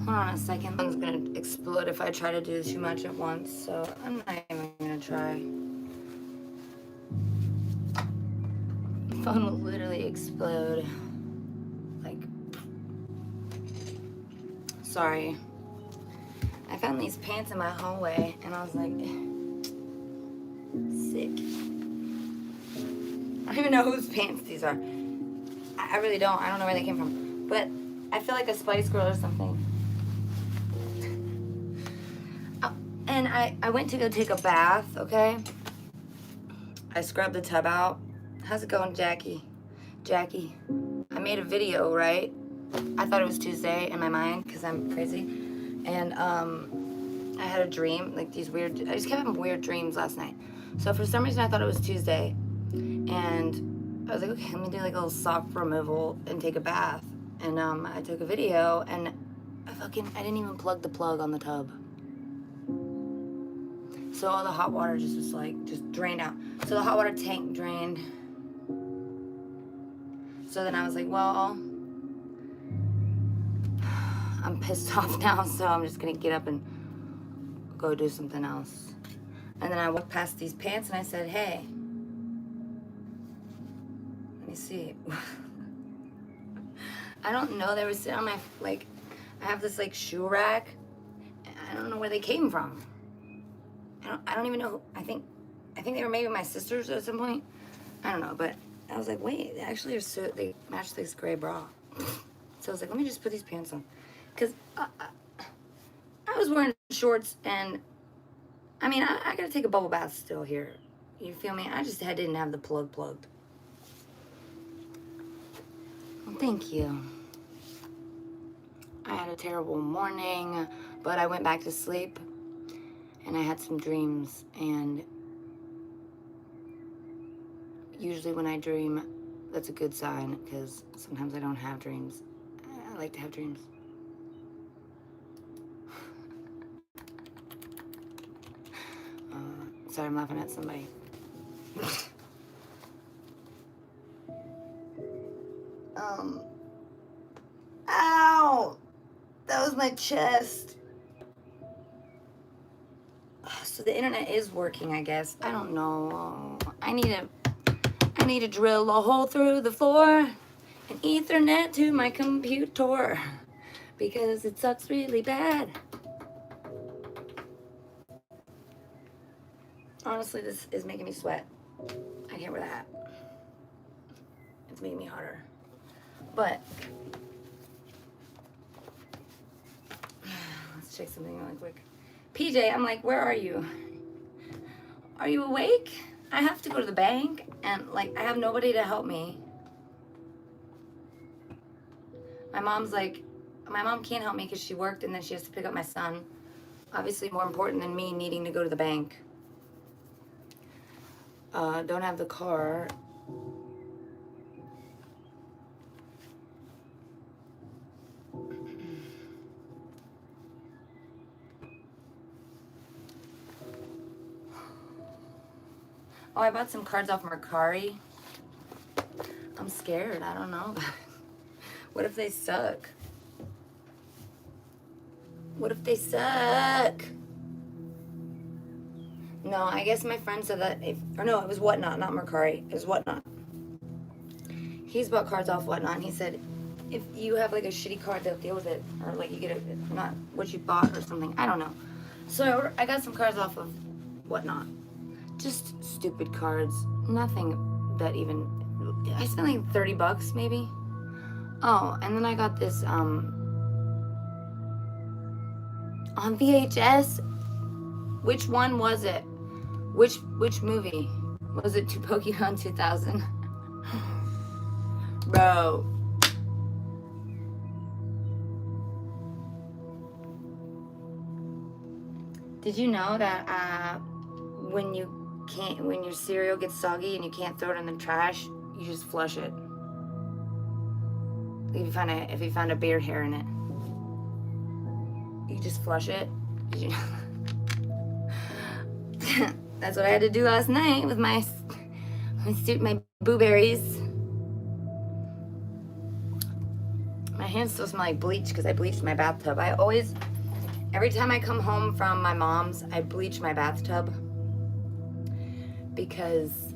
Hold on a second. One's gonna explode if I try to do too much at once, so I'm not even gonna try. The phone will literally explode. Like, sorry. I found these pants in my hallway, and I was like, sick. I don't even know whose pants these are. I really don't. I don't know where they came from. But I feel like a Spice Girl or something. And I went to go take a bath, okay? I scrubbed the tub out. How's it going, Jackie? Jackie. I made a video, right? I thought it was Tuesday in my mind because I'm crazy. And I had a dream, like these weird, I just kept having weird dreams last night. So for some reason I thought it was Tuesday. And I was like, okay, let me do like a little sock removal and take a bath. And I took a video and I didn't even plug the plug on the tub. So all the hot water just was like, just drained out. So the hot water tank drained. So then I was like, well, I'm pissed off now, so I'm just gonna get up and go do something else. And then I walked past these pants and I said, hey, let me see. I don't know, they were sitting on my, like, I have this like shoe rack. I don't know where they came from. I don't even know. I think they were maybe my sisters at some point. I don't know, but I was like, wait, they actually are so, they match this gray bra. So I was like, let me just put these pants on. Because I was wearing shorts and, I mean, I gotta take a bubble bath still here. You feel me? I just didn't have the plug plugged. Well, thank you. I had a terrible morning, but I went back to sleep. And I had some dreams, and usually when I dream, that's a good sign, because sometimes I don't have dreams. I like to have dreams. Sorry, I'm laughing at somebody. Ow! That was my chest. So the internet is working, I guess. I don't know. I need to drill a hole through the floor and Ethernet to my computer because it sucks really bad. Honestly, this is making me sweat. I can't wear that. It's making me hotter. But let's check something really quick. PJ, I'm like, where are you? Are you awake? I have to go to the bank and like I have nobody to help me. My mom can't help me because she worked and then she has to pick up my son. Obviously more important than me needing to go to the bank. Don't have the car. Oh, I bought some cards off Mercari. I'm scared. I don't know. What if they suck? What if they suck? No, I guess my friend said that it was Whatnot, not Mercari. It was Whatnot. He's bought cards off Whatnot, and he said if you have like a shitty card, they'll deal with it, or like you get it not what you bought or something. I don't know. So I got some cards off of Whatnot. Just stupid cards. Nothing that even. I spent like $30 maybe. Oh, and then I got this on VHS. Which one was it? Which movie? Was it to Pokemon 2000? Bro. Did you know that when your cereal gets soggy and you can't throw it in the trash, you just flush it? If you found a beard hair in it, you just flush it. That's what I had to do last night with my blueberries. My hands still smell like bleach because I bleached my bathtub. Every time I come home from my mom's, I bleach my bathtub because,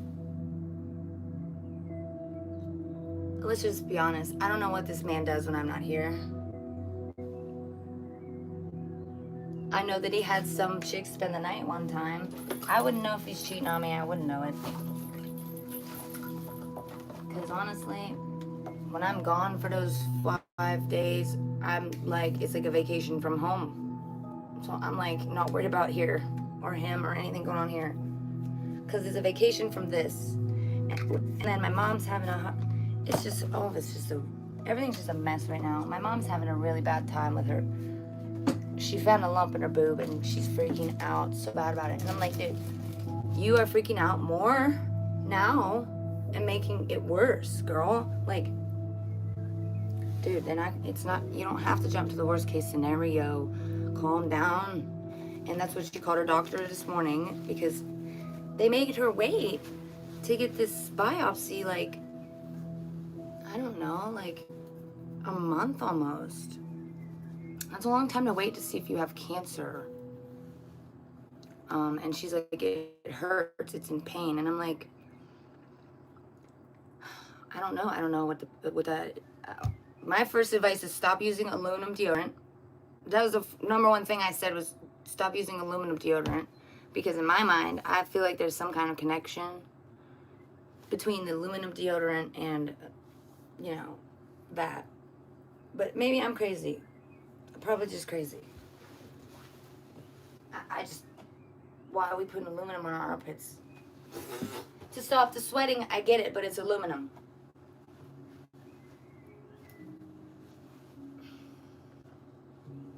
let's just be honest, I don't know what this man does when I'm not here. I know that he had some chick spend the night one time. I wouldn't know if he's cheating on me. I wouldn't know it. Because honestly, when I'm gone for those 5 days, I'm like, it's like a vacation from home. So I'm like not worried about here or him or anything going on here. Because it's a vacation from this. And then my mom's having everything's just a mess right now. My mom's having a really bad time with her. She found a lump in her boob and she's freaking out so bad about it. And I'm like, dude, you are freaking out more now and making it worse, girl. Like, dude, you don't have to jump to the worst case scenario. Calm down. And that's what she called her doctor this morning because they made her wait to get this biopsy, like, I don't know, like a month almost. That's a long time to wait to see if you have cancer. And she's like, it hurts, it's in pain. And I'm like, I don't know what that, my first advice is stop using aluminum deodorant. That was the number one thing I said was stop using aluminum deodorant. Because in my mind, I feel like there's some kind of connection between the aluminum deodorant and, that. But maybe I'm crazy. I'm probably just crazy. Why are we putting aluminum on our armpits? To stop the sweating, I get it, but it's aluminum.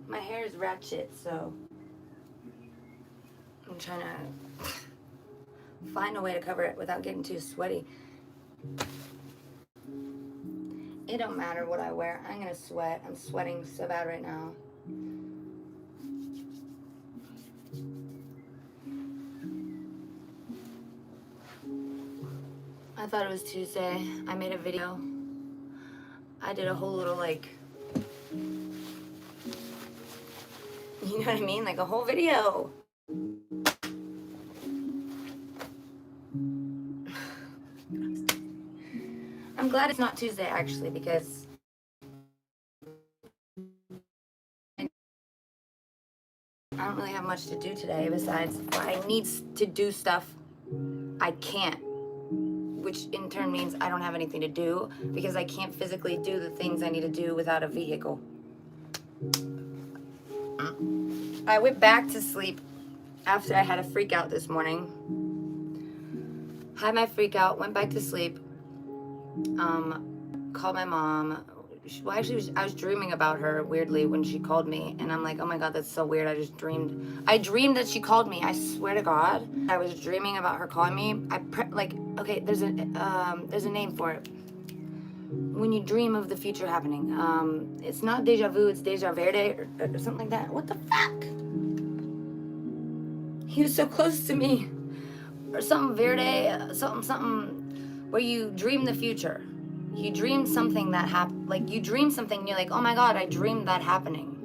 My hair is ratchet, so I'm trying to find a way to cover it without getting too sweaty. It don't matter what I wear. I'm gonna sweat. I'm sweating so bad right now. I thought it was Tuesday. I made a video. I did a whole little, like, you know what I mean? Like a whole video. I'm glad it's not Tuesday, actually, because I don't really have much to do today besides I need to do stuff I can't, which in turn means I don't have anything to do because I can't physically do the things I need to do without a vehicle. I went back to sleep after I had a freak out this morning. Had my freak out, went back to sleep. Called my mom. Well, actually, I was dreaming about her weirdly when she called me, and I'm like, oh my god, that's so weird. I dreamed that she called me. I swear to God, I was dreaming about her calling me. Okay, there's a name for it. When you dream of the future happening, it's not deja vu, it's deja verde or something like that. What the fuck? He was so close to me, or something verde, something where you dream the future. You dream something that happened, like you dream something and you're like, oh my god, I dreamed that happening.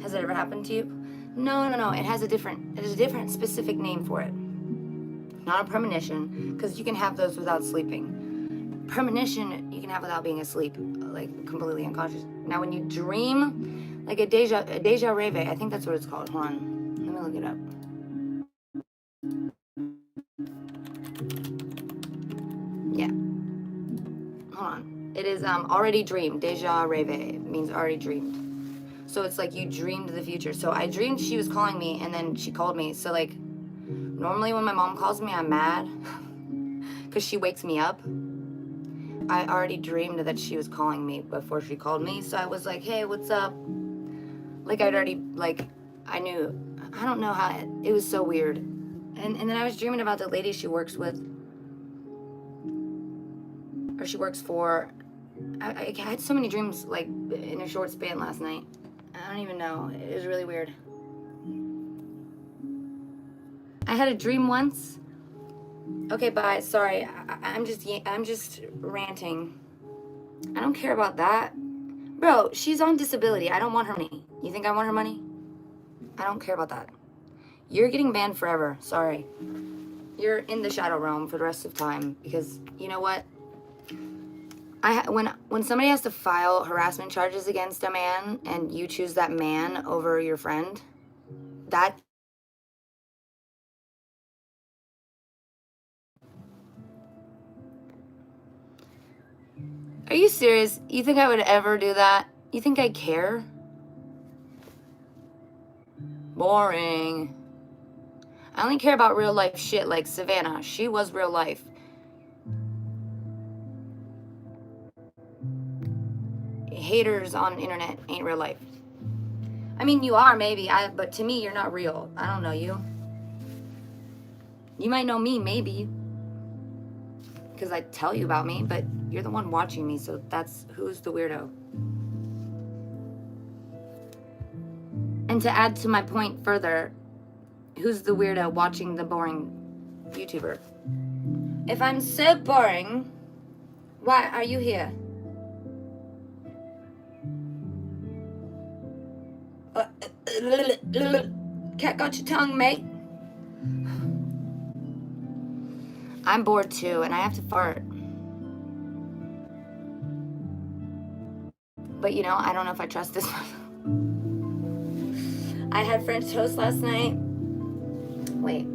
Has it ever happened to you? No. It has a different specific name for it. Not a premonition, because you can have those without sleeping. Premonition, you can have without being asleep, like completely unconscious. Now, when you dream, like a deja reve, I think that's what it's called. Hold on, let me look it up. Yeah. Hold on. It is already dreamed. Deja reve means already dreamed. So it's like you dreamed the future. So I dreamed she was calling me and then she called me. So like normally when my mom calls me, I'm mad because she wakes me up. I already dreamed that she was calling me before she called me. So I was like, hey, what's up? Like I'd already, like, I knew. I don't know how, it was so weird. And then I was dreaming about the lady she works with. Or she works for. I had so many dreams, like, in a short span last night. I don't even know. It was really weird. I had a dream once. Okay, sorry. I'm just ranting. I don't care about that. Bro, she's on disability. I don't want her money. You think I want her money? I don't care about that. You're getting banned forever. Sorry. You're in the shadow realm for the rest of time because you know what? When somebody has to file harassment charges against a man and you choose that man over your friend, that Are you serious? You think I would ever do that? You think I care? Boring. I only care about real life shit like Savannah. She was real life. Haters on internet ain't real life. I mean, you are maybe, but to me, you're not real. I don't know you. You might know me, maybe, because I tell you about me, but you're the one watching me, so that's who's the weirdo. And to add to my point further, who's the weirdo watching the boring YouTuber? If I'm so boring, why are you here? Cat got your tongue, mate. I'm bored too, and I have to fart. But you know, I don't know if I trust this one. I had French toast last night. Wait.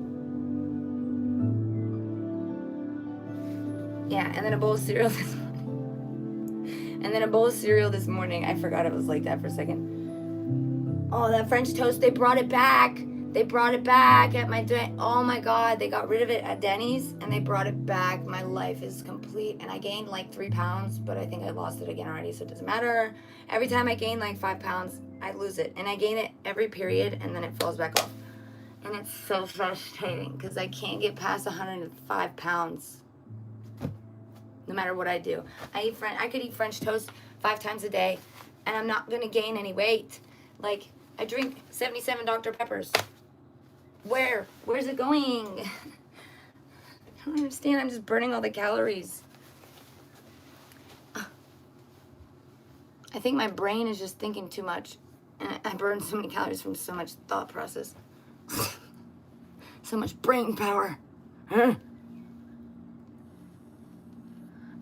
Yeah, and then a bowl of cereal this morning. And then a bowl of cereal this morning. I forgot it was like that for a second. Oh, that French toast, they brought it back. They brought it back at my oh my god, they got rid of it at Denny's and they brought it back. My life is complete and I gained like 3 pounds, but I think I lost it again already, so it doesn't matter. Every time I gain like 5 pounds, I lose it, and I gain it every period and then it falls back off. And it's so frustrating because I can't get past 105 pounds no matter what I do. I could eat French toast 5 times a day and I'm not gonna gain any weight. Like, I drink 77 Dr. Peppers. Where's it going? I don't understand. I'm just burning all the calories. I think my brain is just thinking too much. And I burn so many calories from so much thought process. So much brain power.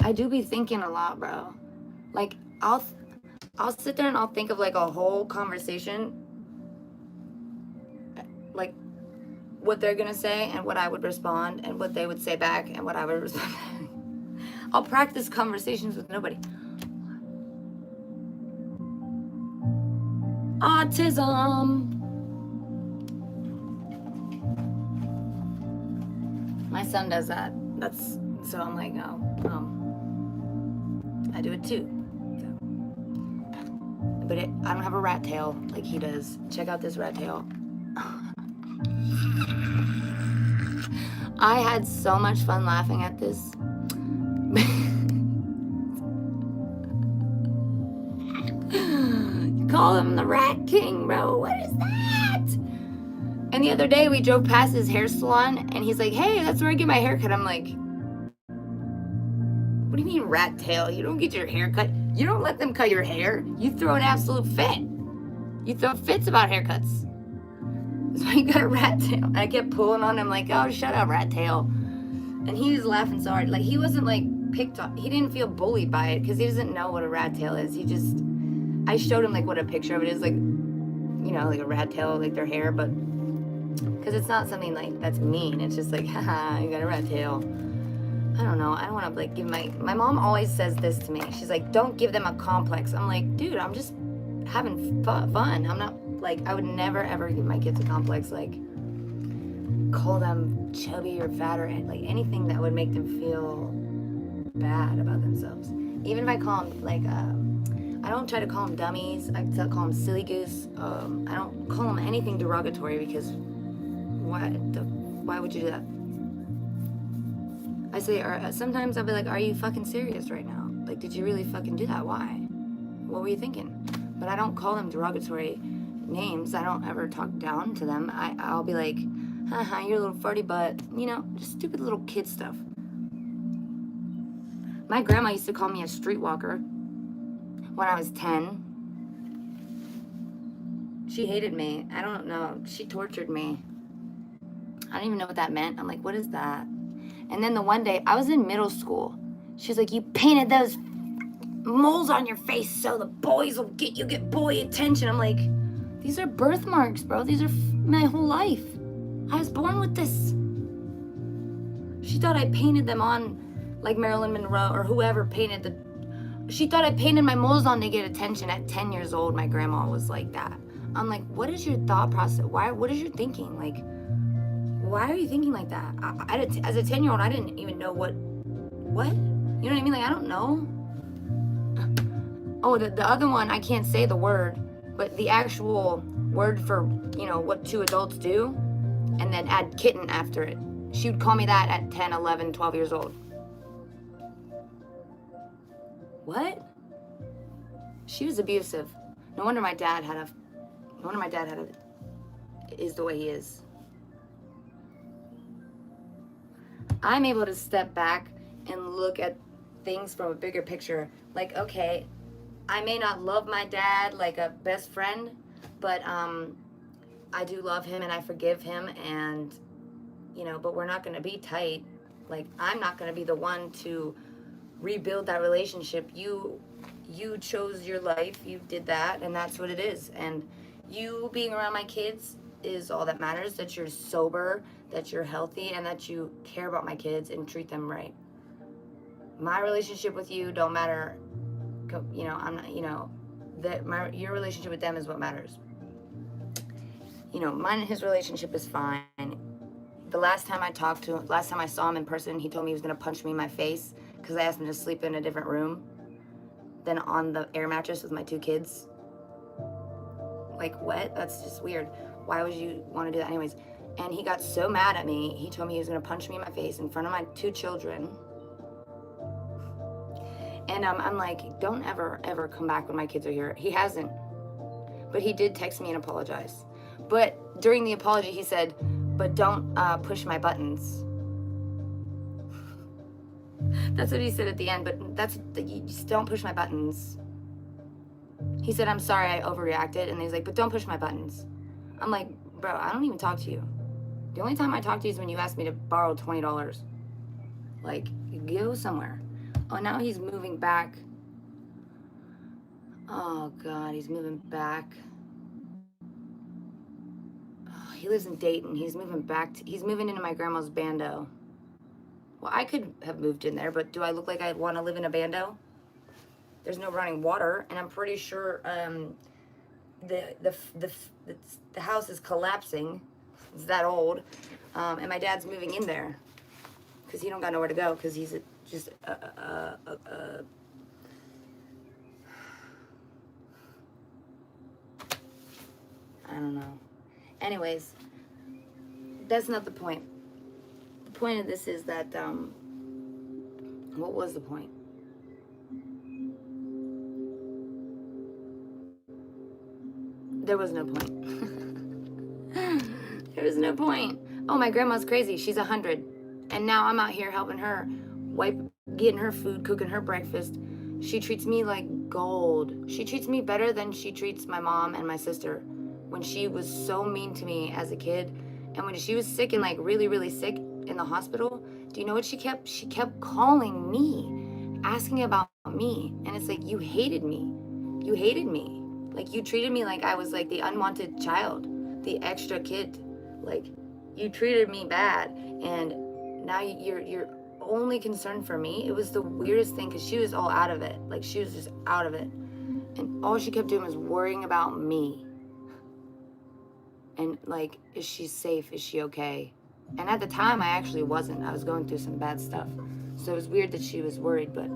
I do be thinking a lot, bro. Like, I'll sit there and I'll think of like a whole conversation. Like, what they're gonna say and what I would respond and what they would say back and what I would respond back. I'll practice conversations with nobody. Autism. My son does that. So I'm like, oh, I do it too. So. But I don't have a rat tail like he does. Check out this rat tail. I had so much fun laughing at this. You call him the Rat King, bro. What is that? And the other day we drove past his hair salon and he's like, hey, that's where I get my hair cut. I'm like, what do you mean rat tail? You don't get your hair cut. You don't let them cut your hair. You throw an absolute fit. You throw fits about haircuts. So he got a rat tail. And I kept pulling on him like, oh, shut up, rat tail. And he was laughing so hard. Like, he wasn't like picked on. He didn't feel bullied by it because he doesn't know what a rat tail is. I showed him like what a picture of it is, like, you know, like a rat tail, like their hair, but because it's not something like that's mean. It's just like, haha, you got a rat tail. I don't know. I don't want to like give my mom always says this to me. She's like, don't give them a complex. I'm like, dude, I'm just having fun. I'm not like, I would never ever give my kids a complex, like call them chubby or fat or like anything that would make them feel bad about themselves. Even if I call them like, I don't try to call them dummies. I call them silly goose. I don't call them anything derogatory because why would you do that? I say, sometimes I'll be like, are you fucking serious right now? Like, did you really fucking do that? Why? What were you thinking? But I don't call them derogatory names. I don't ever talk down to them. I'll be like, haha, you're a little farty butt. You know, just stupid little kid stuff. My grandma used to call me a streetwalker. when I was 10. She hated me. I don't know. She tortured me. I don't even know what that meant. I'm like, what is that? And then the one day, I was in middle school. She's like, you painted those moles on your face so the boys will get boy attention. I'm like, these are birthmarks, bro. These are my whole life. I was born with this. She thought I painted them on like Marilyn Monroe or whoever painted the... She thought I painted my moles on to get attention. At 10 years old, my grandma was like that. I'm like, what is your thought process? What is your thinking? Like, why are you thinking like that? As a 10-year-old, I didn't even know what? You know what I mean? Like, I don't know. Oh, the other one, I can't say the word, but the actual word for, you know, what two adults do, and then add kitten after it. She would call me that at 10, 11, 12 years old. What? She was abusive. No wonder my dad is the way he is. I'm able to step back and look at things from a bigger picture. Like, okay, I may not love my dad like a best friend, but I do love him and I forgive him, and, you know, but we're not going to be tight. Like, I'm not going to be the one to rebuild that relationship. You chose your life, you did that, and that's what it is. And you being around my kids is all that matters, that you're sober, that you're healthy, and that you care about my kids and treat them right. My relationship with you don't matter, you know, I'm not, you know, your relationship with them is what matters. You know, mine and his relationship is fine. The last time I saw him in person, he told me he was gonna punch me in my face because I asked him to sleep in a different room than on the air mattress with my 2 kids. Like, what? That's just weird. Why would you want to do that anyways? And he got so mad at me, he told me he was gonna punch me in my face in front of my 2 children. And I'm like, don't ever come back when my kids are here. He hasn't. But he did text me and apologize. But during the apology, he said, but don't push my buttons. That's what he said at the end, but you just don't push my buttons. He said, I'm sorry I overreacted. And he's like, but don't push my buttons. I'm like, bro, I don't even talk to you. The only time I talk to you is when you ask me to borrow $20. Like, go somewhere. Oh, now he's moving back. Oh, God, he's moving back. Oh, he lives in Dayton. He's moving back. He's moving into my grandma's bando. Well, I could have moved in there, but do I look like I'd want to live in a bando? There's no running water, and I'm pretty sure the house is collapsing. It's that old, and my dad's moving in there because he don't got nowhere to go because he's just I don't know. Anyways, that's not the point. The point of this is that what was the point? There was no point. There was no point. Oh, my grandma's crazy. She's 100. And now I'm out here helping her, getting her food, cooking her breakfast. She treats me like gold. She treats me better than she treats my mom and my sister. When she was so mean to me as a kid, and when she was sick and like really, really sick in the hospital, do you know what she kept? She kept calling me, asking about me. And it's like, you hated me. You hated me. Like, you treated me like I was like the unwanted child, the extra kid. Like, you treated me bad, and now you're only concerned for me. It was the weirdest thing because she was all out of it. Like, she was just out of it. And all she kept doing was worrying about me. And like, is she safe? Is she okay? And at the time, I actually wasn't. I was going through some bad stuff. So it was weird that she was worried, but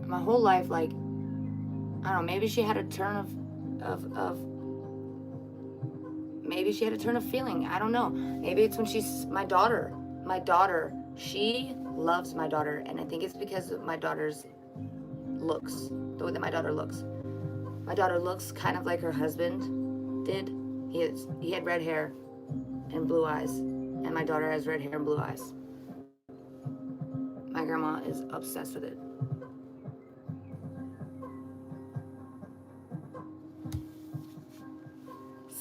my whole life, like, I don't know, maybe she had a turn maybe she had a turn of feeling. I don't know. Maybe it's when she's my daughter, she loves my daughter. And I think it's because of my daughter's looks, the way that my daughter looks. My daughter looks kind of like her husband did. He had red hair and blue eyes, and my daughter has red hair and blue eyes. My grandma is obsessed with it.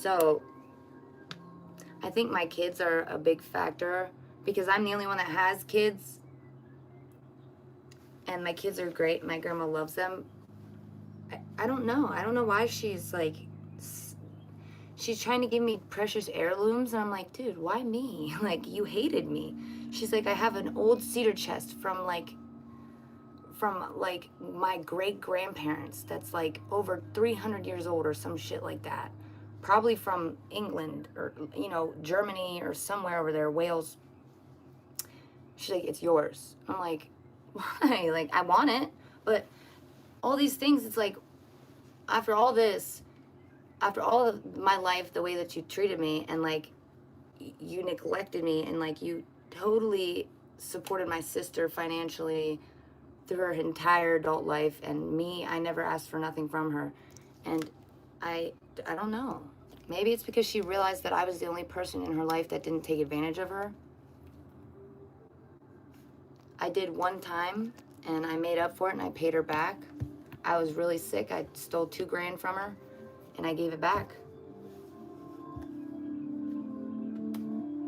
So I think my kids are a big factor because I'm the only one that has kids. And my kids are great. My grandma loves them. I don't know. I don't know why she's like, she's trying to give me precious heirlooms. And I'm like, dude, why me? Like, you hated me. She's like, I have an old cedar chest from like my great grandparents that's like over 300 years old or some shit like that. Probably from England or, you know, Germany or somewhere over there, Wales. She's like, it's yours. I'm like, why? Like, I want it. But all these things, it's like, after all this, after all of my life, the way that you treated me and like you neglected me and like you totally supported my sister financially through her entire adult life, and me, I never asked for nothing from her. And I don't know. Maybe it's because she realized that I was the only person in her life that didn't take advantage of her. I did one time and I made up for it and I paid her back. I was really sick. I stole $2,000 from her and I gave it back.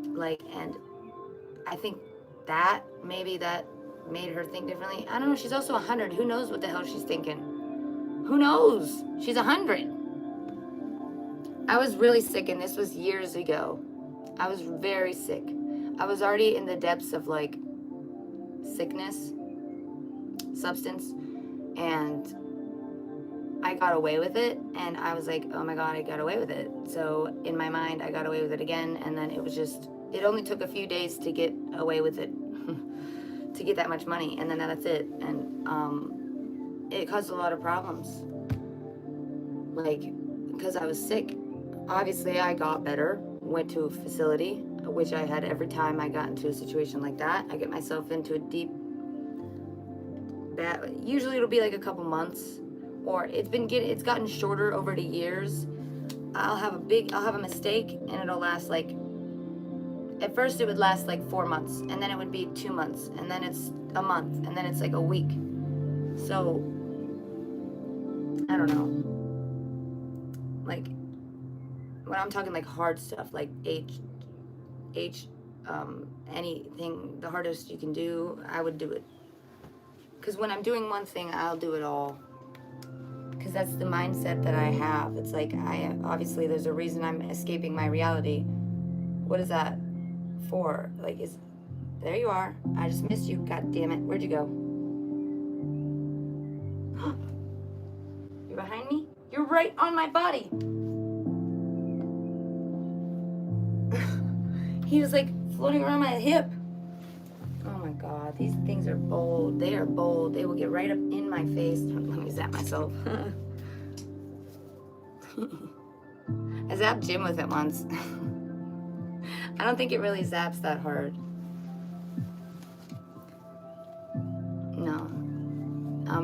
Like, and I think that maybe that made her think differently. I don't know. She's also 100. Who knows what the hell she's thinking? Who knows? She's 100. I was really sick, and this was years ago. I was very sick. I was already in the depths of like sickness, substance, and I got away with it, and I was like, oh my God, I got away with it. So in my mind, I got away with it again, and then it was just, it only took a few days to get away with it, to get that much money, and then that's it. And it caused a lot of problems, like, because I was sick. Obviously, I got better, went to a facility, which I had every time I got into a situation like that. I get myself into a deep, bad, usually it'll be like a couple months, or it's gotten shorter over the years. I'll have a mistake, and it'll last like, at first it would last like 4 months, and then it would be 2 months, and then it's a month, and then it's like a week. So, I don't know. Like, when I'm talking like hard stuff, like anything, the hardest you can do, I would do it. Because when I'm doing one thing, I'll do it all. Because that's the mindset that I have. It's like, obviously there's a reason I'm escaping my reality. What is that for? Like, there you are. I just missed you. God damn it. Where'd you go? You're behind me? You're right on my body. He was like floating around my hip. Oh my God, these things are bold. They are bold. They will get right up in my face. Let me zap myself. I zapped Jim with it once. I don't think it really zaps that hard. No.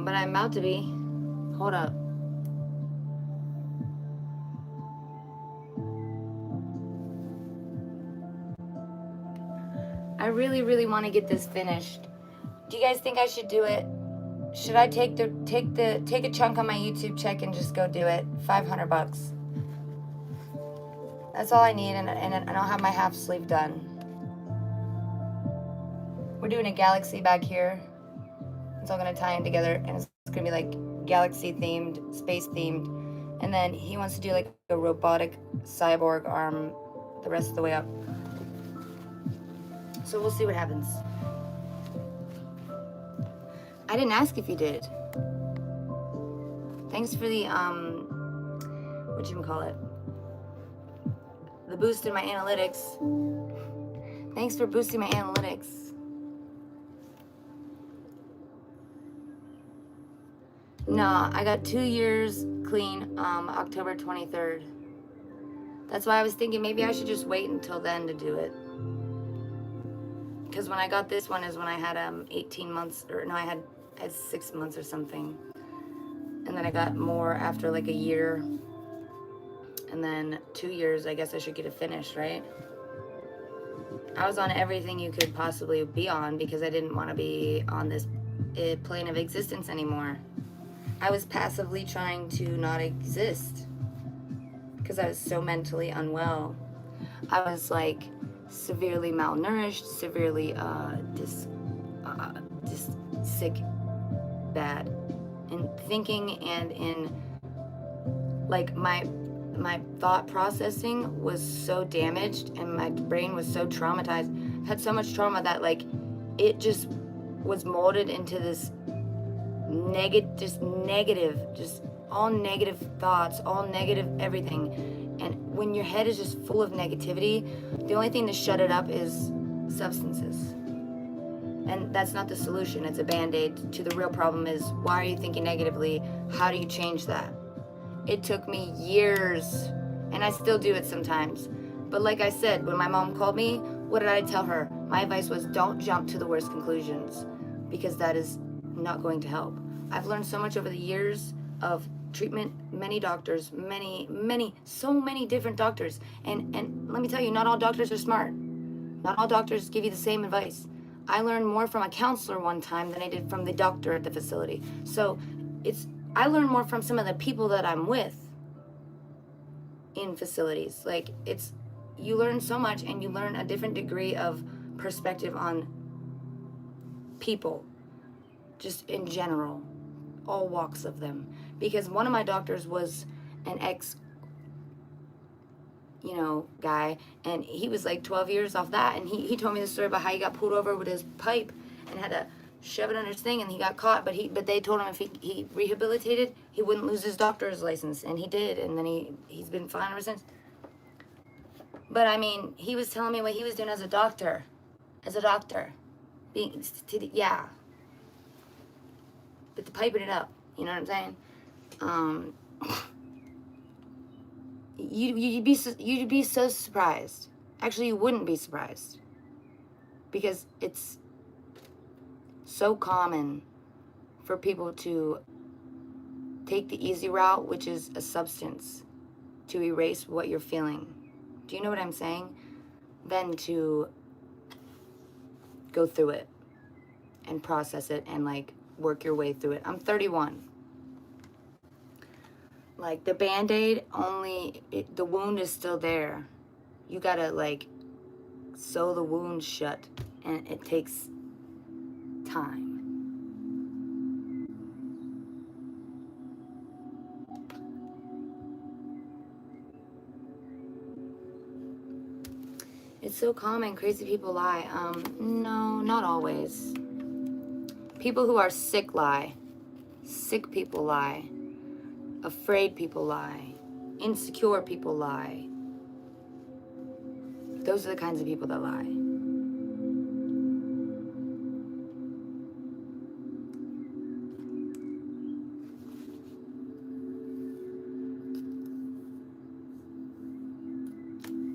But I'm about to be. Hold up. I really, really want to get this finished. Do you guys think I should do it? Should I take a chunk on my YouTube check and just go do it? $500. That's all I need, and I'll have my half sleeve done. We're doing a galaxy back here. It's all gonna tie in together, and it's gonna be like galaxy themed, space themed, and then he wants to do like a robotic cyborg arm the rest of the way up. So we'll see what happens. I didn't ask if you did. Thanks for the, whatchamacallit? The boost in my analytics. Thanks for boosting my analytics. No, I got 2 years clean, October 23rd. That's why I was thinking maybe I should just wait until then to do it. Because when I got this one is when I had 18 months, or no, I had 6 months or something. And then I got more after like a year. And then 2 years, I guess I should get it finished, right? I was on everything you could possibly be on because I didn't want to be on this plane of existence anymore. I was passively trying to not exist. because I was so mentally unwell. I was like severely malnourished, severely just sick, bad in thinking, and in like my thought processing was so damaged, and my brain was so traumatized. I had so much trauma that like it just was molded into this negative, just all negative thoughts, all negative everything. And when your head is just full of negativity, the only thing to shut it up is substances. And that's not the solution. It's a band-aid to the real problem. Is why are you thinking negatively? How do you change that? It took me years, and I still do it sometimes. But like I said, when my mom called me, what did I tell her? My advice was don't jump to the worst conclusions, because that is not going to help. I've learned so much over the years of treatment, many doctors, so many different doctors. And let me tell you, not all doctors are smart. Not all doctors give you the same advice. I learned more from a counselor one time than I did from the doctor at the facility. So I learn more from some of the people that I'm with in facilities. Like you learn so much, and you learn a different degree of perspective on people, just in general, all walks of them. Because one of my doctors was an ex, guy, and he was like 12 years off that, and he told me the story about how he got pulled over with his pipe and had to shove it under his thing, and he got caught, but they told him if he rehabilitated, he wouldn't lose his doctor's license, and he did, and then he's been fine ever since. But I mean, he was telling me what he was doing as a doctor, yeah, but to piping it up, you know what I'm saying? You'd be so surprised. Actually, you wouldn't be surprised, because it's so common for people to take the easy route, which is a substance, to erase what you're feeling. Do you know what I'm saying? Than to go through it and process it and like work your way through it. I'm 31. Like the band-aid the wound is still there. You gotta like sew the wound shut, and it takes time. It's so common. Crazy people lie. No, not always. People who are sick lie. Sick people lie. Afraid people lie. Insecure people lie. Those are the kinds of people that lie.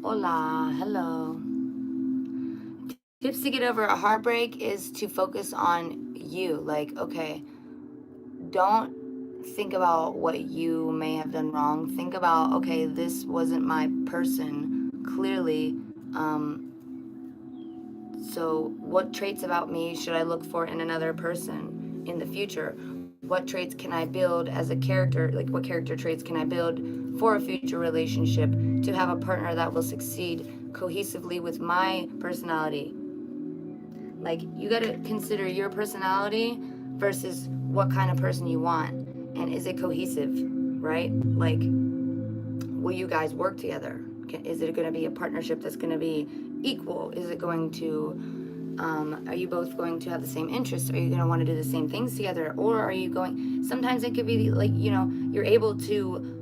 Hola, hello. Tips to get over a heartbreak is to focus on you. Like, okay, don't think about what you may have done wrong. Think about, okay, this wasn't my person, clearly. So what traits about me should I look for in another person in the future? What traits can I build as a character? Like, what character traits can I build for a future relationship to have a partner that will succeed cohesively with my personality? Like, you gotta consider your personality versus what kind of person you want. And is it cohesive, right? Like, will you guys work together? Is it gonna be a partnership that's gonna be equal? Is it going to, are you both going to have the same interests? Are you gonna wanna do the same things together? Or are you going, sometimes it could be like, you're able to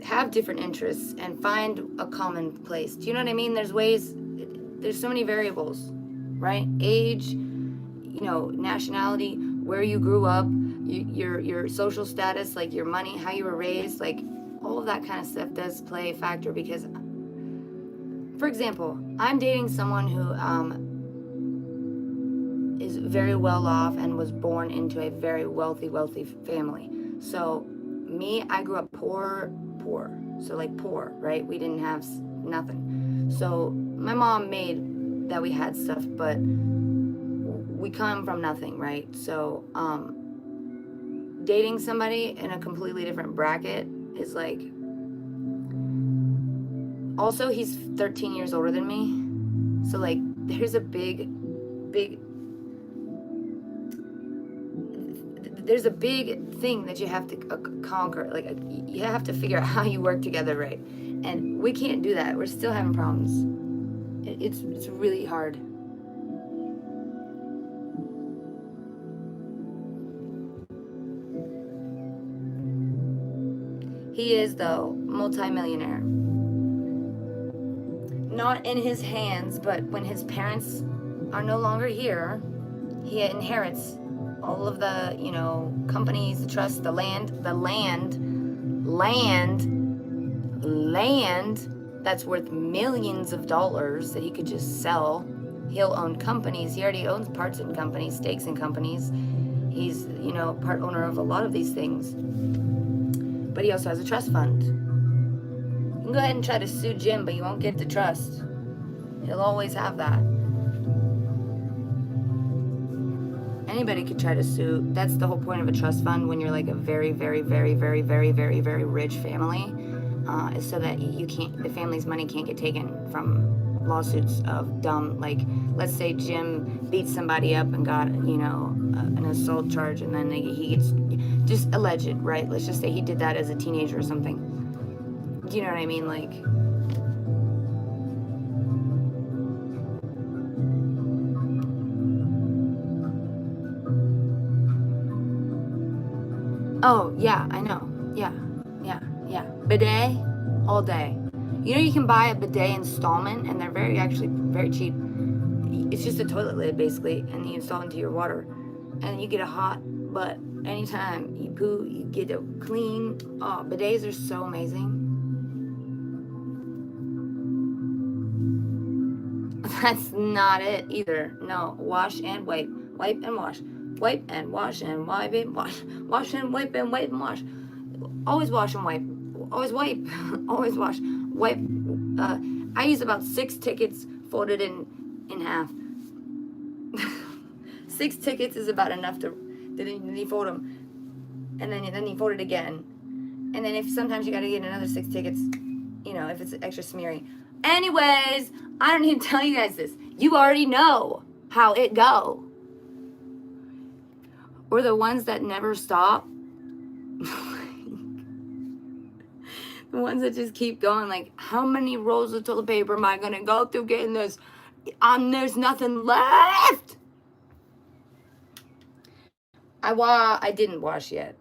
have different interests and find a common place. Do you know what I mean? There's so many variables, right? Age, nationality, where you grew up, your social status, like your money, how you were raised, like all of that kind of stuff does play a factor. Because, for example, I'm dating someone who is very well off and was born into a very wealthy family. So me, I grew up poor. So like poor, right? We didn't have nothing. So my mom made that we had stuff, but we come from nothing, right? So dating somebody in a completely different bracket is like Also, he's 13 years older than me. So, like, there's a big thing that you have to conquer. Like, you have to figure out how you work together, right? And we can't do that. We're still having problems. It's really hard. He is, though, multimillionaire. Not in his hands, but when his parents are no longer here, he inherits all of the, you know, companies, the trust, the land that's worth millions of dollars that he could just sell. He'll own companies. He already owns parts in companies, stakes in companies. He's, you know, part owner of a lot of these things. But he also has a trust fund. You can go ahead and try to sue Jim, but you won't get the trust. He'll always have that. Anybody could try to sue. That's the whole point of a trust fund when you're like a very, very, very, very, very, very, very rich family, is so that the family's money can't get taken from lawsuits of dumb, like, let's say Jim beat somebody up and got, you know, an assault charge, and then he gets, just alleged, right? Let's just say he did that as a teenager or something. Do you know what I mean? Like, oh, yeah, I know. Yeah. Bidet, all day. You know, you can buy a bidet installment, and they're actually very cheap. It's just a toilet lid, basically, and you install into your water. And you get a hot butt anytime you poo, you get it clean. Oh, bidets are so amazing. That's not it either. No, wash and wipe. Wipe and wash. Wipe and wash and wipe and wash. Wash and wipe and wipe and wash. Always wash and wipe. Always wipe. Always wash. Wipe. I use about 6 tickets folded in half. 6 tickets is about enough to. Then you fold them, and then you fold it again, and then if sometimes you got to get another 6 tickets, you know, if it's extra smeary. Anyways, I don't need to tell you guys this. You already know how it go. Or the ones that never stop. The ones that just keep going, like, how many rolls of toilet paper am I gonna go through getting this? There's nothing left. I didn't wash yet.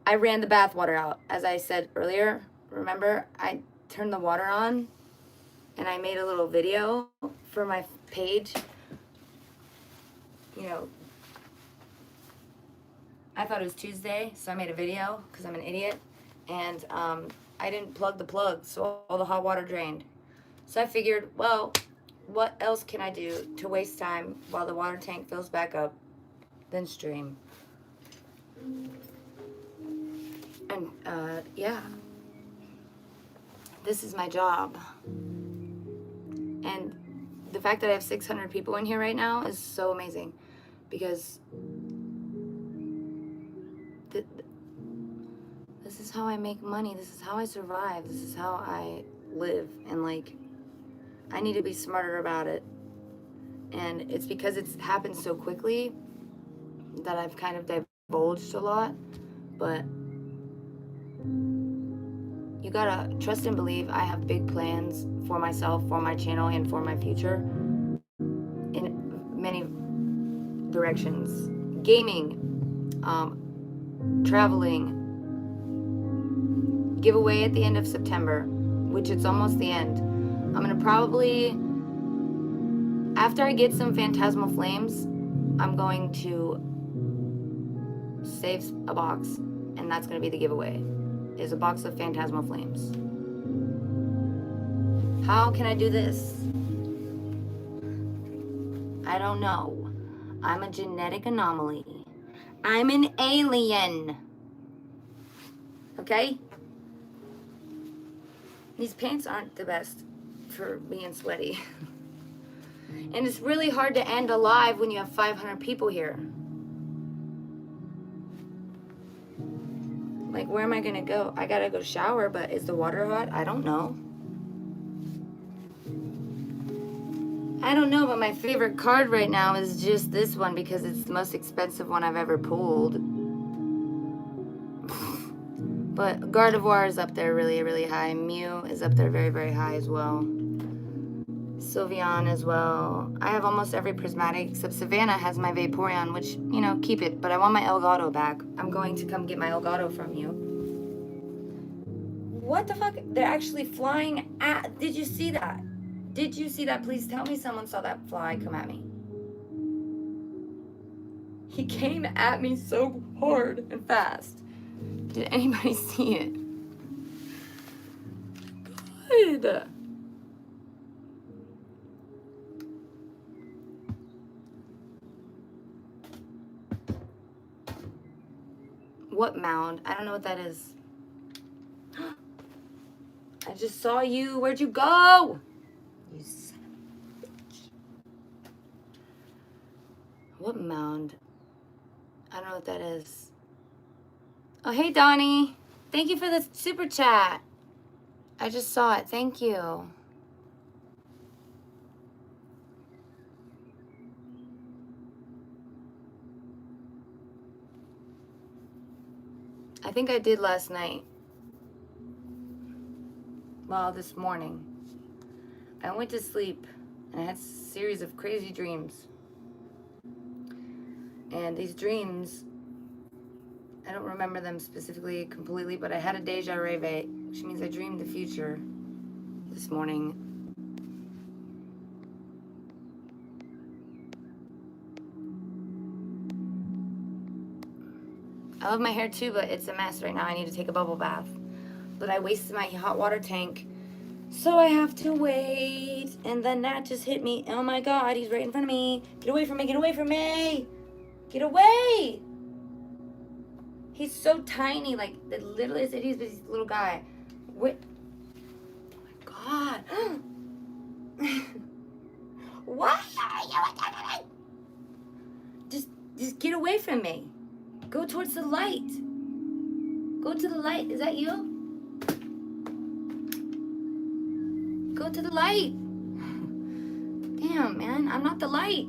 I ran the bath water out, as I said earlier. Remember, I turned the water on, and I made a little video for my page. You know, I thought it was Tuesday, so I made a video because I'm an idiot, and I didn't plug the plug, so all the hot water drained. So I figured, well, what else can I do to waste time while the water tank fills back up than stream? And yeah, this is my job. And the fact that I have 600 people in here right now is so amazing, because this is how I make money. This is how I survive. This is how I live. And, like, I need to be smarter about it. And it's because it's happened so quickly that I've kind of divulged a lot. But you gotta trust and believe I have big plans for myself, for my channel, and for my future in many directions. Gaming, traveling, giveaway at the end of September, which it's almost the end. I'm gonna probably, after I get some Phantasmal Flames, I'm going to save a box, and that's gonna be the giveaway, is a box of Phantasmal Flames. How can I do this? I don't know. I'm a genetic anomaly. I'm an alien. Okay? These pants aren't the best for being sweaty. And it's really hard to end a live when you have 500 people here. Like, where am I gonna go? I gotta go shower, but is the water hot? I don't know. I don't know, but my favorite card right now is just this one because it's the most expensive one I've ever pulled. But Gardevoir is up there really, really high. Mew is up there very, very high as well. Sylveon as well. I have almost every prismatic except Savannah has my Vaporeon, which, you know, keep it. But I want my Elgato back. I'm going to come get my Elgato from you. What the fuck? They're actually flying at... Did you see that? Did you see that? Please tell me someone saw that fly come at me. He came at me so hard and fast. Did anybody see it? Good. What mound? I don't know what that is. I just saw you. Where'd you go? You son of a bitch. What mound? I don't know what that is. Oh, hey, Donnie. Thank you for the super chat. I just saw it. Thank you. I think I did last night. Well, this morning. I went to sleep and I had a series of crazy dreams. And these dreams, I don't remember them specifically completely, but I had a deja reve, which means I dreamed the future this morning. I love my hair too, but it's a mess right now. I need to take a bubble bath. But I wasted my hot water tank, so I have to wait. And then that just hit me. Oh my God, he's right in front of me. Get away from me, get away from me. Get away. He's so tiny, like, literally, he's a little guy. What? Oh my God. Why are you? Just get away from me. Go towards the light. Go to the light. Is that you? Go to the light. Damn, man. I'm not the light.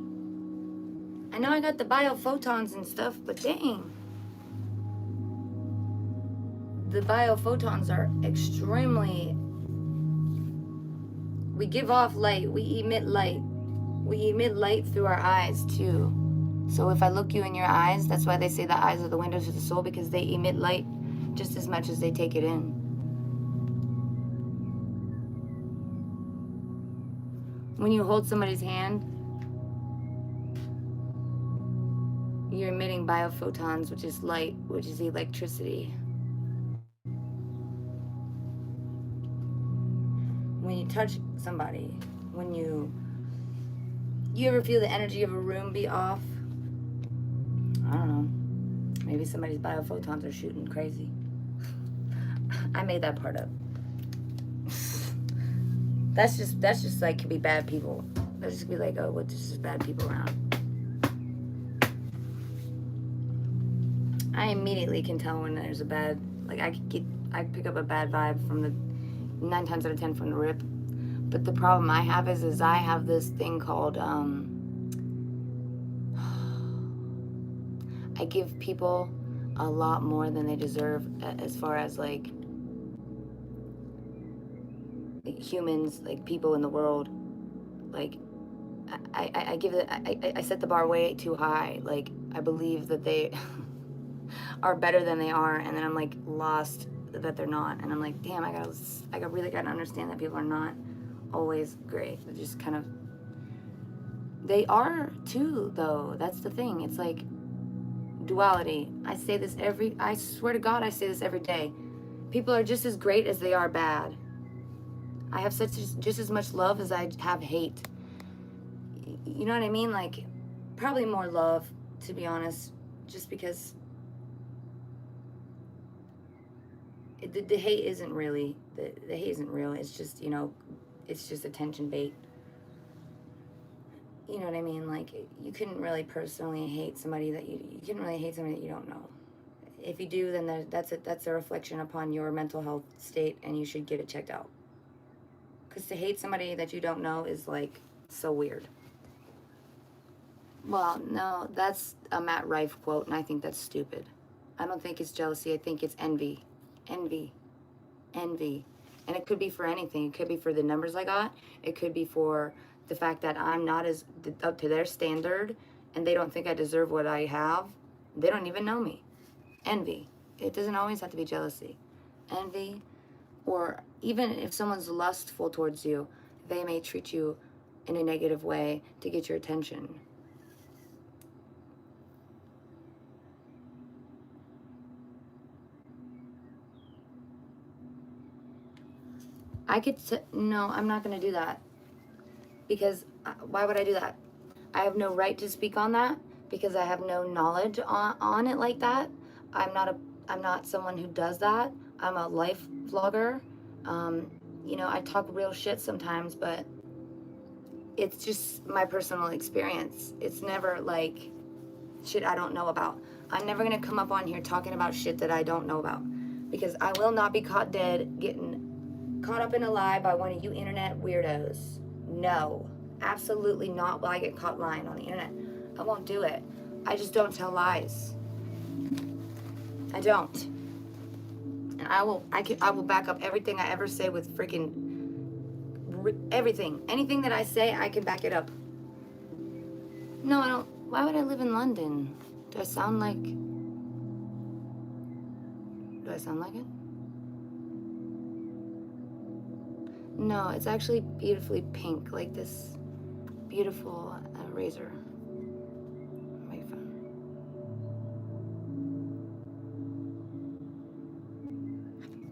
I know I got the biophotons and stuff, but dang. The biophotons are extremely... We give off light. We emit light. We emit light through our eyes, too. So if I look you in your eyes, that's why they say the eyes are the windows to the soul, because they emit light just as much as they take it in. When you hold somebody's hand, you're emitting biophotons, which is light, which is electricity. When you touch somebody, when you ever feel the energy of a room be off? I don't know. Maybe somebody's biophotons are shooting crazy. I made that part up. That's just like, could be bad people. That's just be like, oh, what, there's just bad people around. I immediately can tell when there's a bad, like, I pick up a bad vibe from the 9 times out of 10 from the rip. But the problem I have is I have this thing called, I give people a lot more than they deserve as far as like humans, like people in the world. Like I give it, I set the bar way too high. Like I believe that they are better than they are, and then I'm like lost that they're not, and I'm like, damn, I really gotta understand that people are not always great. They're just kind of, they are too, though. That's the thing. It's like duality. I swear to God, I say this every day. People are just as great as they are bad. I have just as much love as I have hate. You know what I mean? Like, probably more love, to be honest, just because the hate isn't really, the hate isn't real. It's just, you know, it's just attention bait. You know what I mean? Like, you couldn't really personally hate somebody that you couldn't really hate somebody that you don't know. If you do, then that's a reflection upon your mental health state, and you should get it checked out. Because to hate somebody that you don't know is like So weird. Well, no, that's a Matt Rife quote, and I think that's stupid. I don't think it's jealousy. I think it's envy. Envy. Envy. And it could be for anything. It could be for the numbers I got. It could be for the fact that I'm not as up to their standard, and they don't think I deserve what I have. They don't even know me. Envy. It doesn't always have to be jealousy. Envy. Or even if someone's lustful towards you, they may treat you in a negative way to get your attention. No, I'm not going to do that. Because why would I do that? I have no right to speak on that because I have no knowledge on it like that. I'm not someone who does that. I'm a life vlogger. You know, I talk real shit sometimes, but it's just my personal experience. It's never like shit I don't know about. I'm never going to come up on here talking about shit that I don't know about because I will not be caught dead getting caught up in a lie by one of you internet weirdos. No, absolutely not. Will I get caught lying on the internet? I won't do it. I just don't tell lies. I don't. And I will back up everything I ever say with freaking everything. Anything that I say, I can back it up. No, I don't. Why would I live in London? Do I sound like it? No, it's actually beautifully pink, like this beautiful razor. Wait for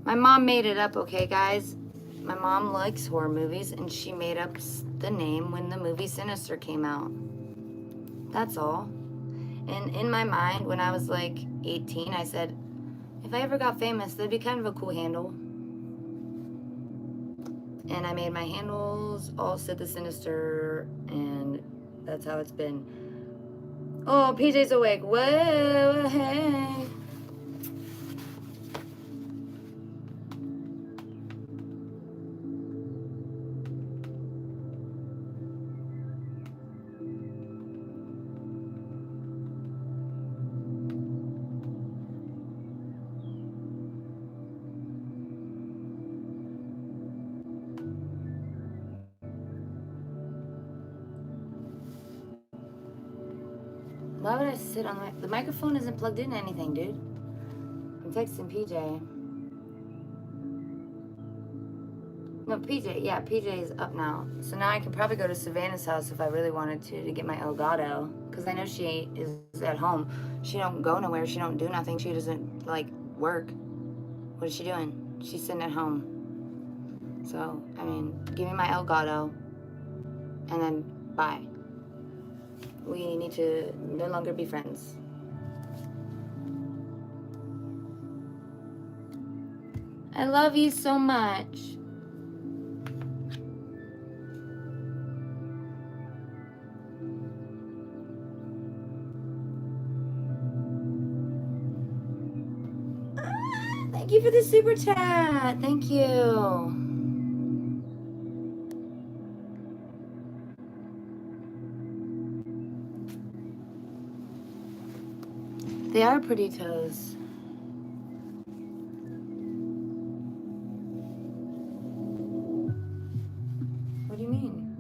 My mom made it up, okay, guys? My mom likes horror movies, and she made up the name when the movie Sinister came out. That's all. And in my mind, when I was like 18, I said, if I ever got famous, that'd be kind of a cool handle. And I made my handles all Sid the Sinister, and that's how it's been. Oh, PJ's awake. Whoa, hey. Why would I sit on the microphone isn't plugged into anything, dude. I'm texting PJ. No, PJ, yeah, PJ is up now. So now I could probably go to Savannah's house if I really wanted to get my Elgato. Because I know she is at home. She don't go nowhere. She don't do nothing. She doesn't, like, work. What is she doing? She's sitting at home. So, I mean, give me my Elgato. And then, bye. We need to no longer be friends. I love you so much. Thank you for the super chat. Thank you. They are pretty toes. What do you mean?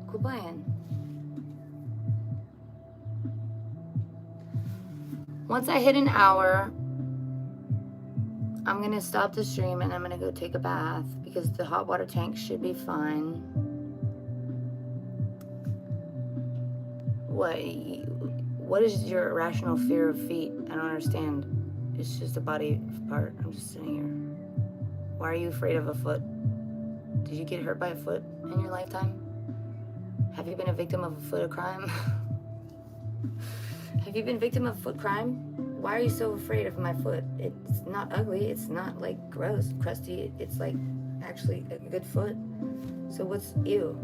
Quit playing. Once I hit an hour, I'm gonna stop the stream and I'm gonna go take a bath because the hot water tank should be fine. What is your irrational fear of feet? I don't understand. It's just a body part. I'm just sitting here. Why are you afraid of a foot? Did you get hurt by a foot in your lifetime? Have you been a victim of a foot crime? Have you been a victim of foot crime? Why are you so afraid of my foot? It's not ugly. It's not like gross, crusty. It's like actually a good foot. So what's ew?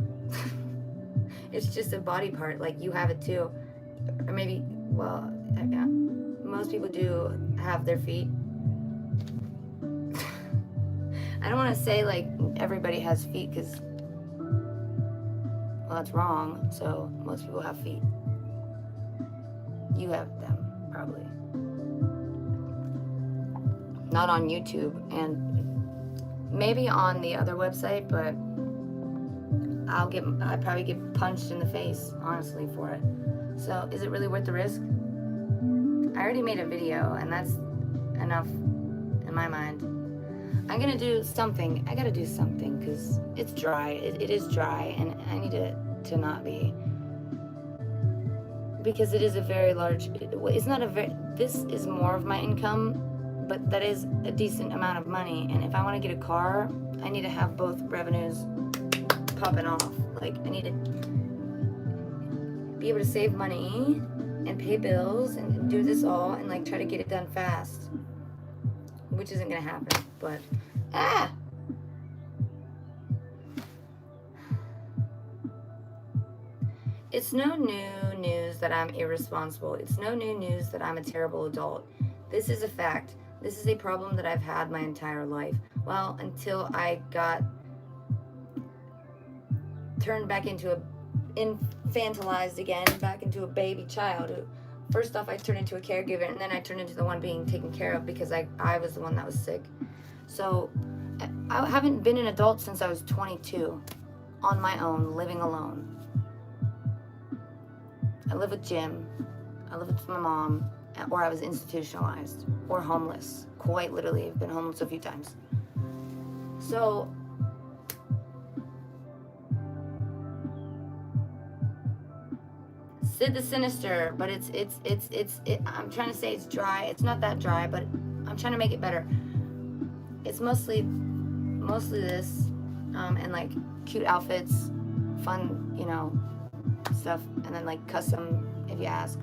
It's just a body part. Like you have it too. Or maybe, well, yeah. Most people do have their feet. I don't want to say like everybody has feet, because, well, that's wrong. So most people have feet. You have them, probably. Not on YouTube, and maybe on the other website, but I'd probably get punched in the face, honestly, for it. So is it really worth the risk? I already made a video, and that's enough in my mind. I'm gonna do something. I gotta do something, because it's dry. It is dry, and I need it to not be. Because it is a very large, it's not a very, this is more of my income, but that is a decent amount of money. And if I want to get a car, I need to have both revenues popping off. Like, I need to be able to save money and pay bills and do this all and like try to get it done fast, which isn't gonna happen. But it's no new news that I'm irresponsible. It's no new news that I'm a terrible adult. This is a fact. This is a problem that I've had my entire life. Well, until I got turned back into infantilized again, back into a baby child. First off, I turned into a caregiver, and then I turned into the one being taken care of, because I was the one that was sick. So I haven't been an adult since I was 22, on my own, living alone. I live with Jim, I live with my mom, or I was institutionalized, or homeless. Quite literally, I've been homeless a few times. So Sid the Sinister, but I'm trying to say it's dry. It's not that dry, but I'm trying to make it better. It's mostly this, and like cute outfits, fun, stuff, and then like custom, if you ask.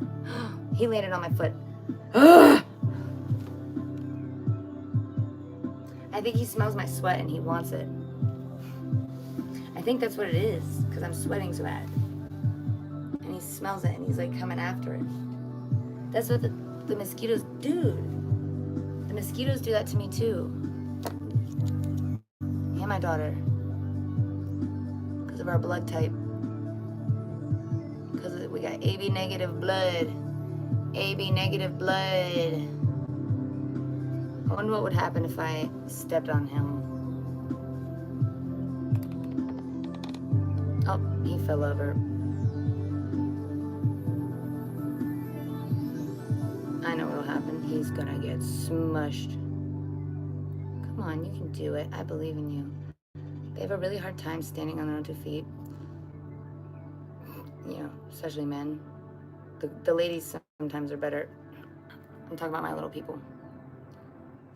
He landed on my foot. I think he smells my sweat and he wants it. I think that's what it is, because I'm sweating so bad. And he smells it and he's like coming after it. That's what the mosquitoes do. The mosquitoes do that to me too. And my daughter. Because of our blood type. Because we got AB negative blood. AB negative blood. I wonder what would happen if I stepped on him. Oh, he fell over. I know what'll happen. He's gonna get smushed. Come on, you can do it. I believe in you. They have a really hard time standing on their own 2 feet. Especially men. The ladies sometimes are better. I'm talking about my little people.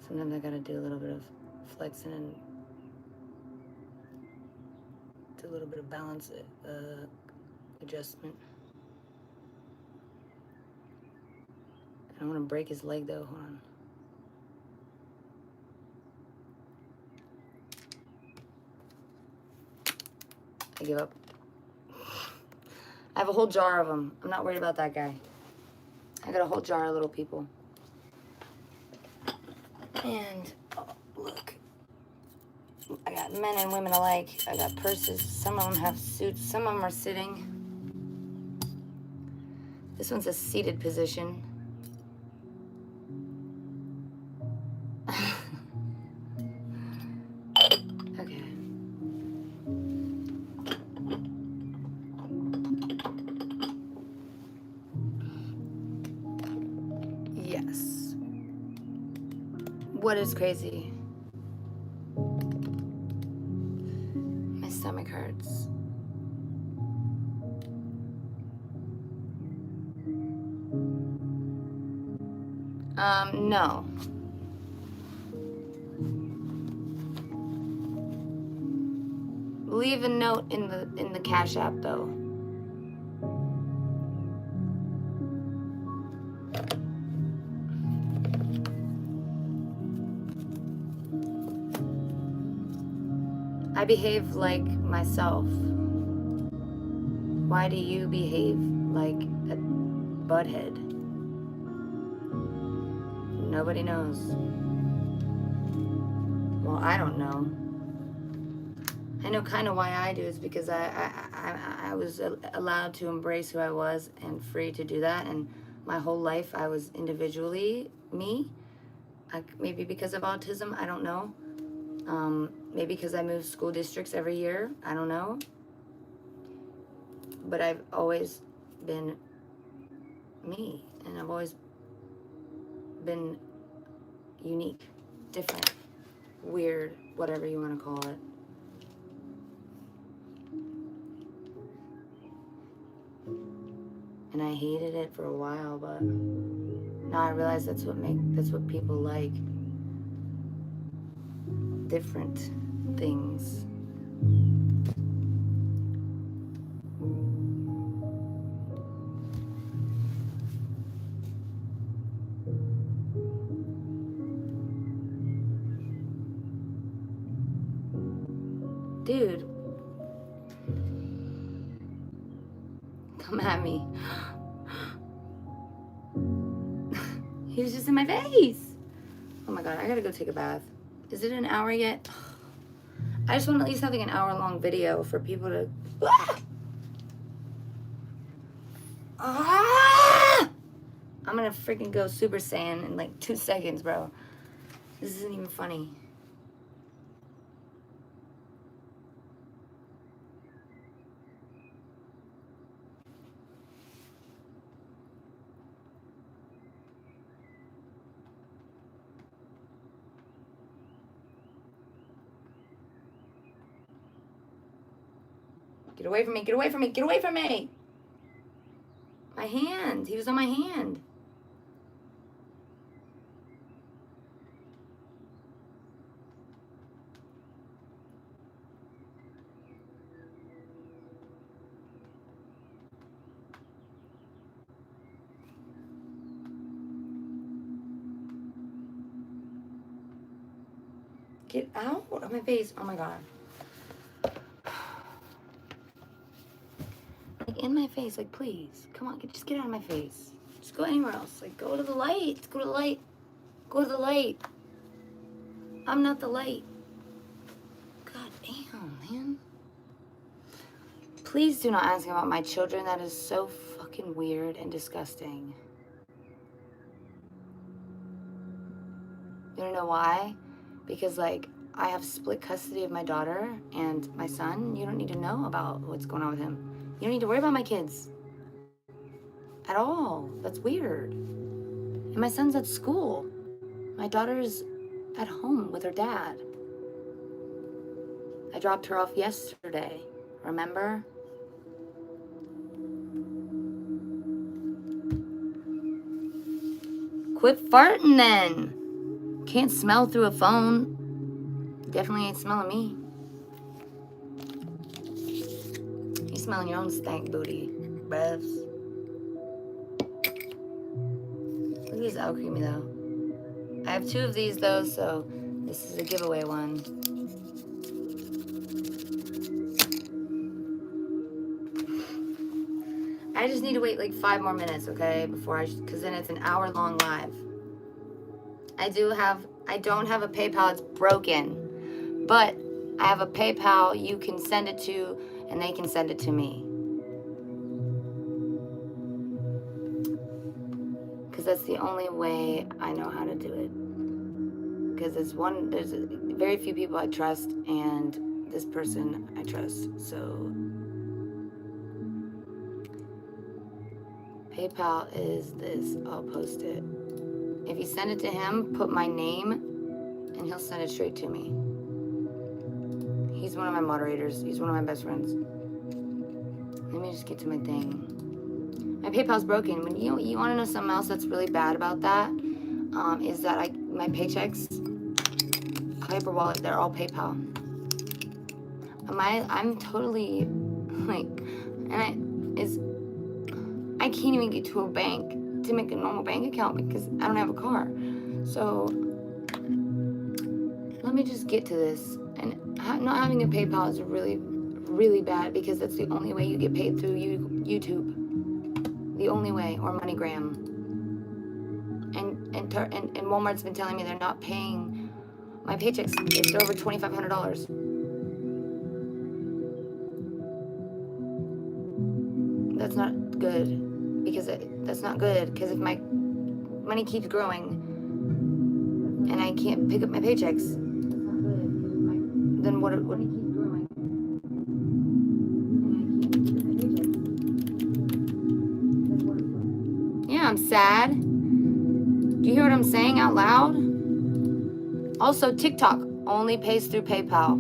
Sometimes I gotta do a little bit of flexing and do a little bit of balance adjustment. I don't want to break his leg though. Hold on. I give up. I have a whole jar of them. I'm not worried about that guy. I got a whole jar of little people. And look, I got men and women alike. I got purses. Some of them have suits. Some of them are sitting. This one's a seated position. Okay. Yes. What is crazy? My stomach hurts. No. Leave a note in the Cash App though. I behave like myself. Why do you behave like a butthead? Nobody knows. Why? Well, I don't know. I know kind of why I do is because I was allowed to embrace who I was and free to do that. And my whole life I was individually me. Maybe because of autism, I don't know. Maybe because I moved school districts every year, I don't know. But I've always been me, and I've always been unique, different, weird, whatever you want to call it. And I hated it for a while, but now I realize that's what people like. Different things. Dude, come at me. He was just in my face. Oh my god, I gotta go take a bath. Is it an hour yet? I just want to at least have like an hour-long video for people to... Ah! I'm gonna freaking go Super Saiyan in like 2 seconds, bro. This isn't even funny. Get away from me, get away from me, get away from me! My hand, he was on my hand. Get out of my face, oh my god. Like in my face, like please, come on, just get out of my face. Just go anywhere else, like go to the light, go to the light, go to the light. I'm not the light. God damn, man. Please do not ask about my children, that is so fucking weird and disgusting. You wanna know why? Because like, I have split custody of my daughter and my son. You don't need to know about what's going on with him. You don't need to worry about my kids. At all. That's weird. And my son's at school. My daughter's at home with her dad. I dropped her off yesterday. Remember? Quit farting then. Can't smell through a phone. Definitely ain't smelling me. You smelling your own stank booty, brevs. Look at these out creamy though. I have 2 of these though, so this is a giveaway one. I just need to wait like 5 more minutes, okay, before because then it's an hour-long live. I don't have a PayPal, it's broken. But I have a PayPal you can send it to, and they can send it to me. Because that's the only way I know how to do it. Because there's very few people I trust, and this person I trust, so... PayPal is this, I'll post it. If you send it to him, put my name, and he'll send it straight to me. He's one of my moderators. He's one of my best friends. Let me just get to my thing. My PayPal's broken. When you want to know something else that's really bad about that, is that my paychecks, Hyper Wallet, they're all PayPal. I'm totally like, I can't even get to a bank to make a normal bank account because I don't have a car. So let me just get to this. And not having a PayPal is really, really bad because that's the only way you get paid through YouTube. The only way, or MoneyGram. And Walmart's been telling me they're not paying my my paychecks if they're over $2,500. That's not good, because that's not good, because if my money keeps growing and I can't pick up my paychecks, that's not good, then what money keeps growing and I can't pick up my paychecks, then what? Yeah, I'm sad. Do you hear what I'm saying out loud? Also, TikTok only pays through PayPal.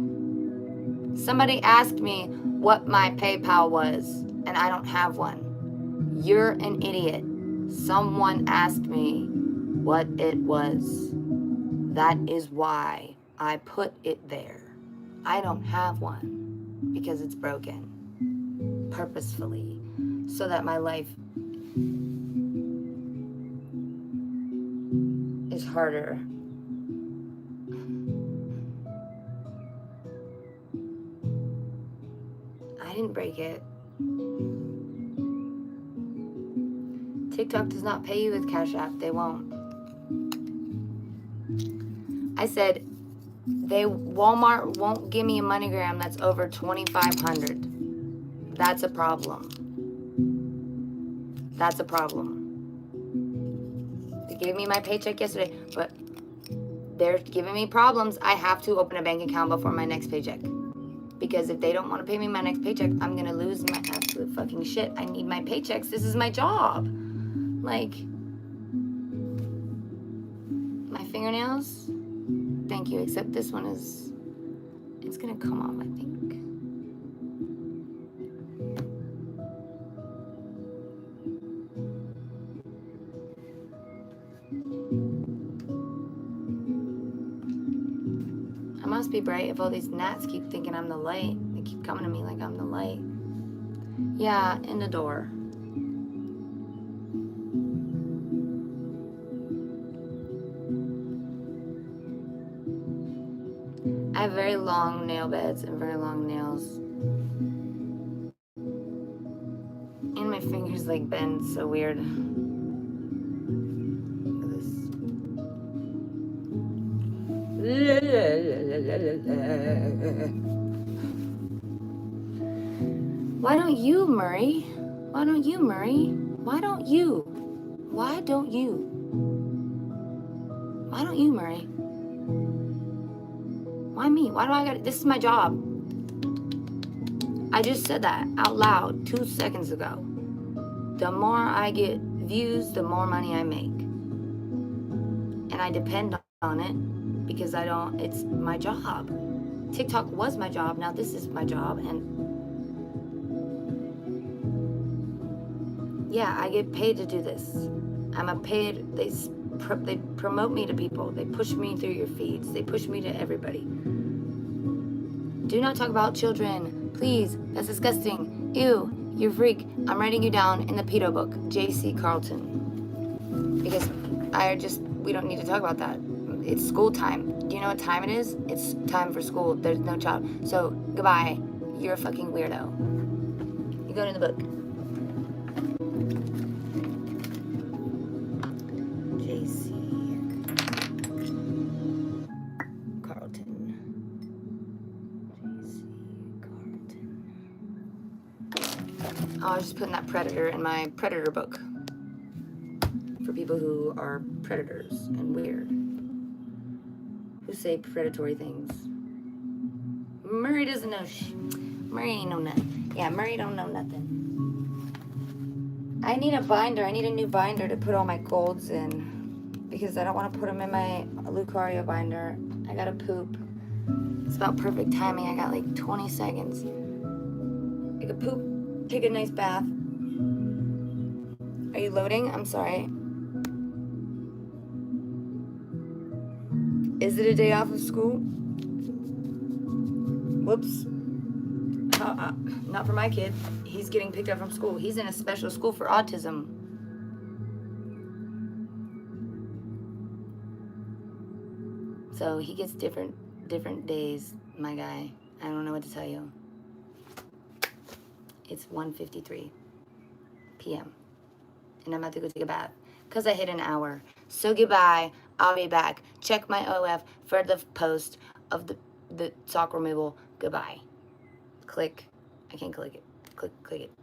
Somebody asked me what my PayPal was, and I don't have one. You're an idiot. Someone asked me what it was. That is why I put it there. I don't have one because it's broken. Purposefully. So that my life is harder. I didn't break it. TikTok does not pay you with Cash App. They won't. I said, Walmart won't give me a MoneyGram that's over $2,500. That's a problem. That's a problem. They gave me my paycheck yesterday, but they're giving me problems. I have to open a bank account before my next paycheck. Because if they don't want to pay me my next paycheck, I'm going to lose my absolute fucking shit. I need my paychecks. This is my job. Like, my fingernails, thank you, except this one is, it's going to come off, I think. I must be bright if all these gnats keep thinking I'm the light. They keep coming to me like I'm the light. Yeah, in the door. I have very long nail beds and very long nails. And my fingers like bend so weird. Look at this. Why don't you, Murray? Why don't you, Murray? Why don't you? Why don't you? Why don't you, Murray? Why me? Why do I got? This is my job. I just said that out loud 2 seconds ago. The more I get views, the more money I make. And I depend on it because I don't, it's my job. TikTok was my job, now this is my job, and yeah, I get paid to do this. I'm a paid, they promote me to people. They push me through your feeds. They push me to everybody. Do not talk about children. Please, that's disgusting. Ew, you're a freak. I'm writing you down in the pedo book, J.C. Carlton. Because we don't need to talk about that. It's school time. Do you know what time it is? It's time for school. There's no child. So, goodbye. You're a fucking weirdo. You go in the book. J.C. Carlton. J.C. Carlton. Oh, I was just putting that predator in my predator book. For people who are predators and weird. Who say predatory things. Murray doesn't know Murray ain't know nothing. Yeah, Murray don't know nothing. I need a binder. I need a new binder to put all my golds in. Because I don't want to put them in my Lucario binder. I gotta poop. It's about perfect timing. I got like 20 seconds. I could poop, take a nice bath. Are you loading? I'm sorry. Is it a day off of school? Whoops. Not for my kid. He's getting picked up from school. He's in a special school for autism. So he gets different days, my guy. I don't know what to tell you. It's 1:53 p.m. And I'm about to go take a bath. Because I hit an hour. So goodbye. I'll be back. Check my OF for the post of the sock removal. Goodbye. Click. I can't click it. Click it.